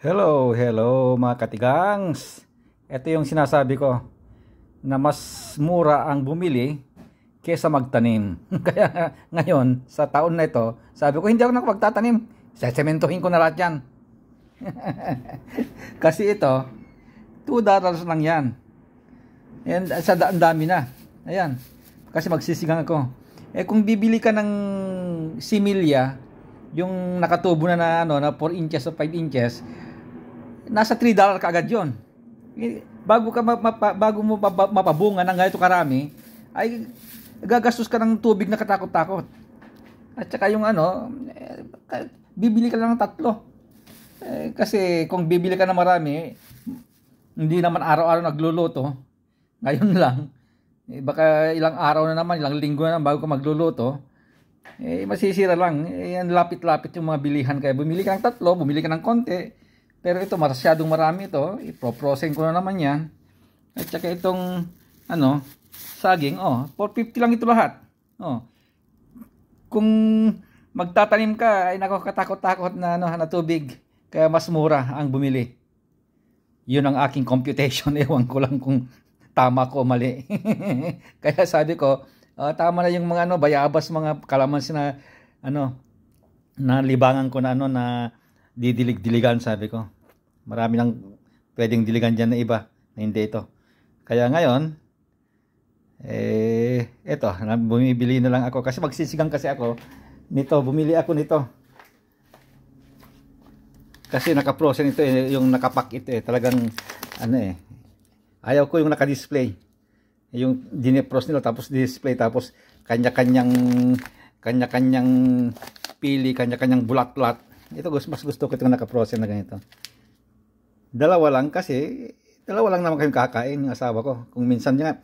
Hello, hello mga katigangs. Ito yung sinasabi ko na mas mura ang bumili kesa magtanim. Kaya ngayon, sa taon na ito, sabi ko hindi ako nakapagtatanim. Sesementohin ko na lahat yan. Kasi ito, $2 lang yan. And sa dami na. Ayan. Kasi magsisigang ako. Kung bibili ka ng similya, yung nakatubo na 4 inches o 5 inches, nasa $3 kaagad yun. Bago mo mapabunga ng ganito karami, ay gagastos ka ng tubig na katakot-takot. At saka yung bibili ka lang ng 3. Kasi kung bibili ka ng marami, hindi naman araw-araw nagluluto. Ngayon lang, baka ilang araw na naman, ilang linggo na naman bago ka magluluto. Masisira lang. Yan lapit-lapit yung mga bilihan. Kaya bumili ka ng 3, bumili ka ng konti. Pero ito, masyadong marami ito. Iproprosen ko na naman yan. At saka itong, saging, $4.50 lang ito lahat. Kung magtatanim ka, ay nako, katakot-takot na tubig. Kaya mas mura ang bumili. Yun ang aking computation. Ewan ko lang kung tama ko o mali. Kaya sabi ko, tama na yung mga bayabas, mga kalamansi na, na libangan ko na na didilig-diligan, sabi ko. Marami nang pwedeng diligan dyan na iba, na hindi ito. Kaya ngayon, eto, bumibili na lang ako. Kasi magsisigang kasi ako nito, bumili ako nito. Kasi naka-frozen ito, yung nakapack ito, talagang, ayaw ko yung naka-display. Yung dinefrost nila, tapos display, tapos kanya-kanyang pili, kanya-kanyang bulat-bulat. Ito mas gusto ko itong naka-frozen na ganito. Dalawa lang naman kayong kakain ng asawa ko. Kung minsan nga,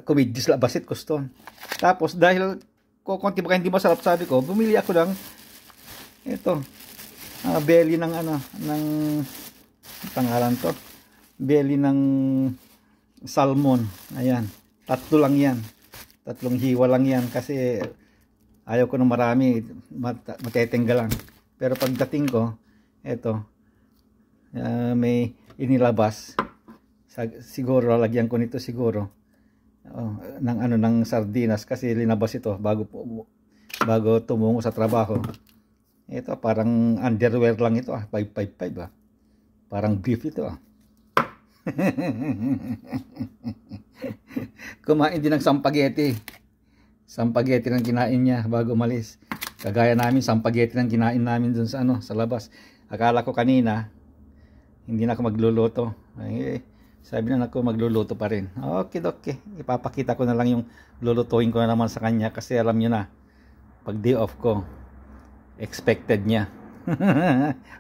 kumidis labasit gusto. Tapos dahil konti baka hindi masarap, sabi ko, bumili ako ng ito, belly ng ng pangalan to. Belly ng salmon. Ayan. 3 lang yan. 3 hiwa lang yan kasi ayaw ko ng marami, matetingga lang. Pero pagdating ko, eto, may inilabas. Siguro lalagyan ko nito siguro ng sardinas kasi linabas ito bago tumungo sa trabaho. Ito parang underwear lang ito, 555 Parang beef ito Kumain din ng sampageti. Sampageti ng kinain niya bago umalis. Kagaya namin, sampageti ng kinain namin dun sa sa labas. Akala ko kanina hindi na ako magluluto. Sabi na ako magluluto pa rin. Okay. Ipapakita ko na lang yung lulutuin ko na naman sa kanya kasi alam niyo na, pag day off ko, expected niya.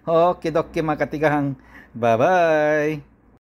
Okay, mga katigahang. Bye-bye!